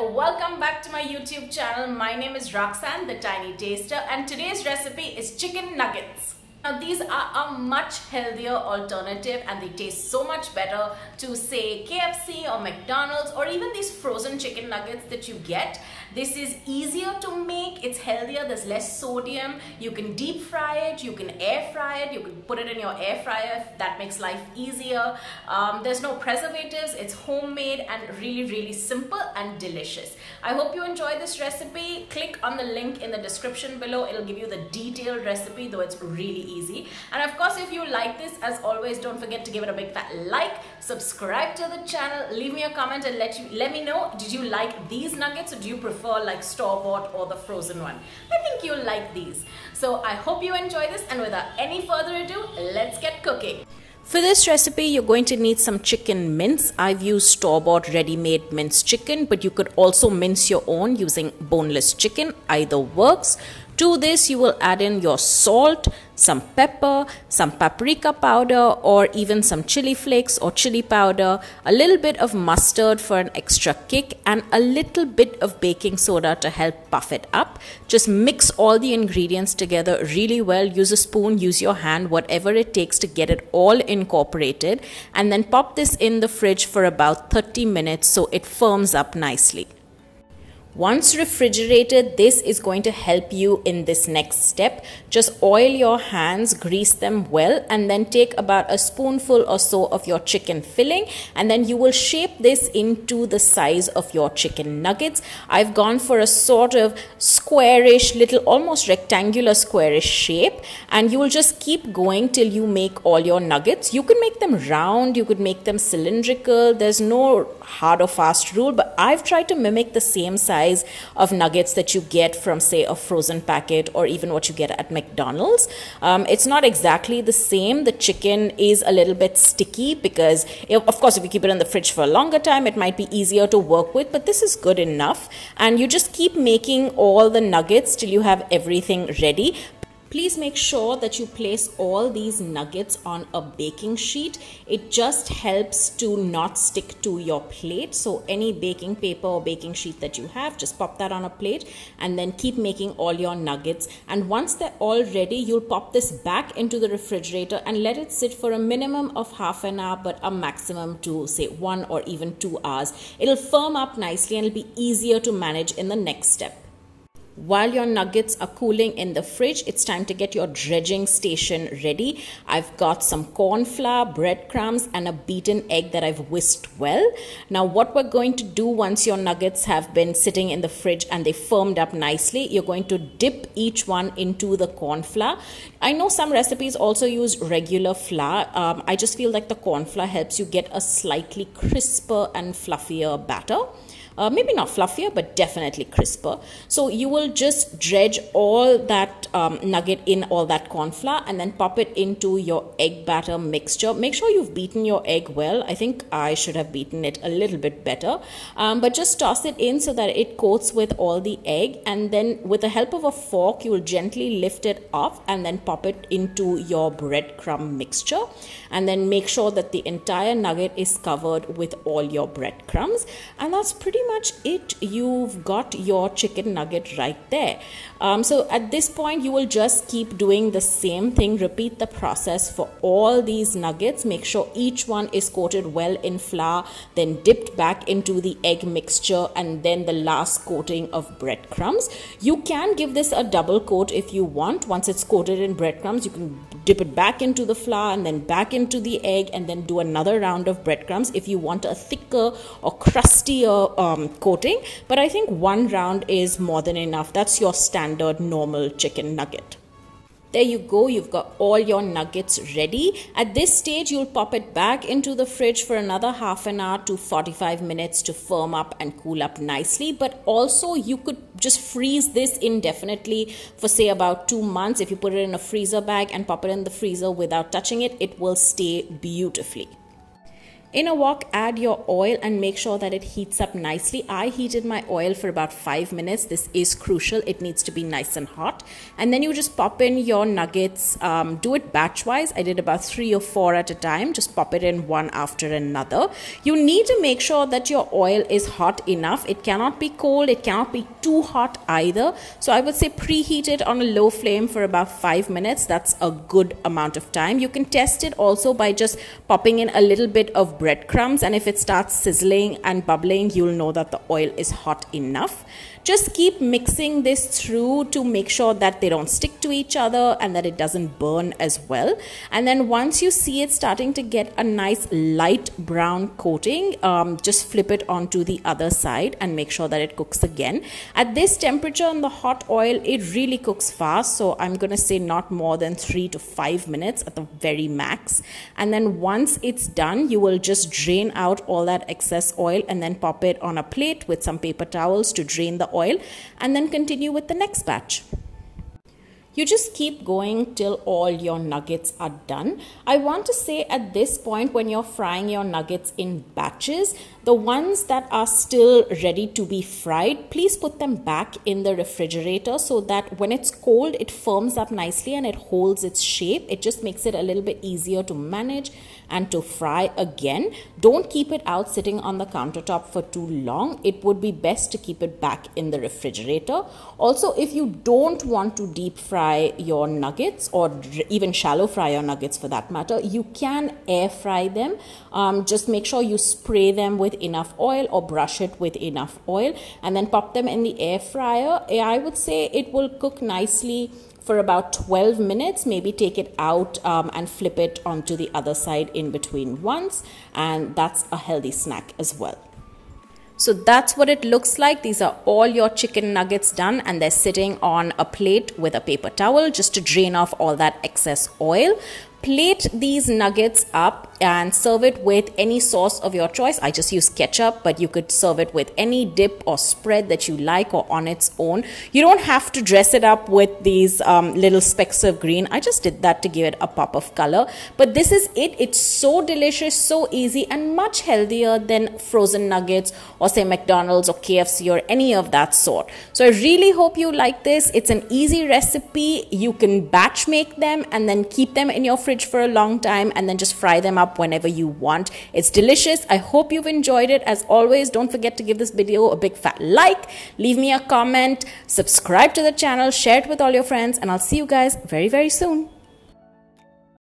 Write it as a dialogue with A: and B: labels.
A: welcome back to my YouTube channel. My name is Roxanne, the Tiny Taster, and today's recipe is chicken nuggets. Now these are a much healthier alternative and they taste so much better to say KFC or McDonald's or even these frozen chicken nuggets that you get. This is easier to make, it's healthier, there's less sodium, you can deep fry it, you can air fry it, you can put it in your air fryer if that makes life easier. There's no preservatives, it's homemade and really simple and delicious. I hope you enjoy this recipe. Click on the link in the description below, it'll give you the detailed recipe, though it's really easy. And of course, if you like this, as always, don't forget to give it a big fat like, subscribe to the channel, leave me a comment and let me know, did you like these nuggets or do you prefer like store-bought or the frozen one? I think you'll like these. So I hope you enjoy this, and without any further ado, let's get cooking. For this recipe, you're going to need some chicken mince. I've used store-bought ready-made minced chicken, but you could also mince your own using boneless chicken. Either works. To this, you will add in your salt, some pepper, some paprika powder, or even some chili flakes or chili powder, a little bit of mustard for an extra kick, and a little bit of baking soda to help puff it up. Just mix all the ingredients together really well. Use a spoon, use your hand, whatever it takes to get it all incorporated, and then pop this in the fridge for about 30 minutes so it firms up nicely. Once refrigerated, this is going to help you in this next step. Just oil your hands, grease them well, and then take about a spoonful or so of your chicken filling, and then you will shape this into the size of your chicken nuggets. I've gone for a sort of squarish, little almost rectangular squarish shape, and you will just keep going till you make all your nuggets. You can make them round, you could make them cylindrical. There's no hard or fast rule, but I've tried to mimic the same size of nuggets that you get from, say, a frozen packet or even what you get at McDonald's. It's not exactly the same. The chicken is a little bit sticky because, of course, if you keep it in the fridge for a longer time, it might be easier to work with, but this is good enough. And you just keep making all the nuggets till you have everything ready. Please make sure that you place all these nuggets on a baking sheet. It just helps to not stick to your plate. So any baking paper or baking sheet that you have, just pop that on a plate and then keep making all your nuggets. And once they're all ready, you'll pop this back into the refrigerator and let it sit for a minimum of half an hour, but a maximum to say 1 or even 2 hours. It'll firm up nicely and it'll be easier to manage in the next step. While your nuggets are cooling in the fridge, it's time to get your dredging station ready. I've got some corn flour, breadcrumbs, and a beaten egg that I've whisked well. Now, what we're going to do once your nuggets have been sitting in the fridge and they firmed up nicely, you're going to dip each one into the corn flour. I know some recipes also use regular flour. I just feel like the corn flour helps you get a slightly crisper and fluffier batter. Maybe not fluffier, but definitely crisper. So you will just dredge all that nugget in all that corn flour and then pop it into your egg batter mixture. Make sure you've beaten your egg well. I think I should have beaten it a little bit better. But just toss it in so that it coats with all the egg. And then with the help of a fork, you will gently lift it off and then pop it into your breadcrumb mixture. And then make sure that the entire nugget is covered with all your breadcrumbs. And that's pretty much it. You've got your chicken nugget right there. So at this point, you will just keep doing the same thing. Repeat the process for all these nuggets. Make sure each one is coated well in flour, then dipped back into the egg mixture, and then the last coating of breadcrumbs. You can give this a double coat if you want. Once it's coated in breadcrumbs, you can dip it back into the flour and then back into the egg and then do another round of breadcrumbs if you want a thicker or crustier coating. But I think one round is more than enough. That's your standard normal chicken nugget. There you go, you've got all your nuggets ready. At this stage, you'll pop it back into the fridge for another half an hour to 45 minutes to firm up and cool up nicely. But also, you could just freeze this indefinitely for say about 2 months. If you put it in a freezer bag and pop it in the freezer without touching it, it will stay beautifully. In a wok, add your oil and make sure that it heats up nicely. I heated my oil for about 5 minutes. This is crucial. It needs to be nice and hot. And then you just pop in your nuggets. Do it batch wise. I did about 3 or 4 at a time. Just pop it in one after another. You need to make sure that your oil is hot enough. It cannot be cold. It cannot be too hot either. So I would say preheat it on a low flame for about 5 minutes. That's a good amount of time. You can test it also by just popping in a little bit of breadcrumbs, and if it starts sizzling and bubbling, you'll know that the oil is hot enough. Just keep mixing this through to make sure that they don't stick to each other and that it doesn't burn as well. And then once you see it starting to get a nice light brown coating, just flip it onto the other side and make sure that it cooks again. At this temperature on the hot oil, it really cooks fast. So I'm going to say not more than 3 to 5 minutes at the very max. And then once it's done, you will just drain out all that excess oil and then pop it on a plate with some paper towels to drain the oil, and then continue with the next batch. You just keep going till all your nuggets are done. I want to say at this point, when you're frying your nuggets in batches, the ones that are still ready to be fried, please put them back in the refrigerator so that when it's cold, it firms up nicely and it holds its shape. It just makes it a little bit easier to manage and to fry again. Don't keep it out sitting on the countertop for too long. It would be best to keep it back in the refrigerator. Also, if you don't want to deep fry your nuggets, or even shallow fry your nuggets for that matter, you can air fry them. Just make sure you spray them with enough oil or brush it with enough oil and then pop them in the air fryer. I would say it will cook nicely for about 12 minutes. Maybe take it out and flip it onto the other side in between once, and that's a healthy snack as well. So that's what it looks like. These are all your chicken nuggets done, and they're sitting on a plate with a paper towel just to drain off all that excess oil. Plate these nuggets up and serve it with any sauce of your choice. I just use ketchup, but you could serve it with any dip or spread that you like, or on its own. You don't have to dress it up with these little specks of green. I just did that to give it a pop of color. But this is it. It's so delicious, so easy, and much healthier than frozen nuggets or say McDonald's or KFC or any of that sort. So I really hope you like this. It's an easy recipe. You can batch make them and then keep them in your fridge for a long time and then just fry them up whenever you want. It's delicious. I hope you've enjoyed it. As always, don't forget to give this video a big fat like, leave me a comment, subscribe to the channel, share it with all your friends, and I'll see you guys very, very soon.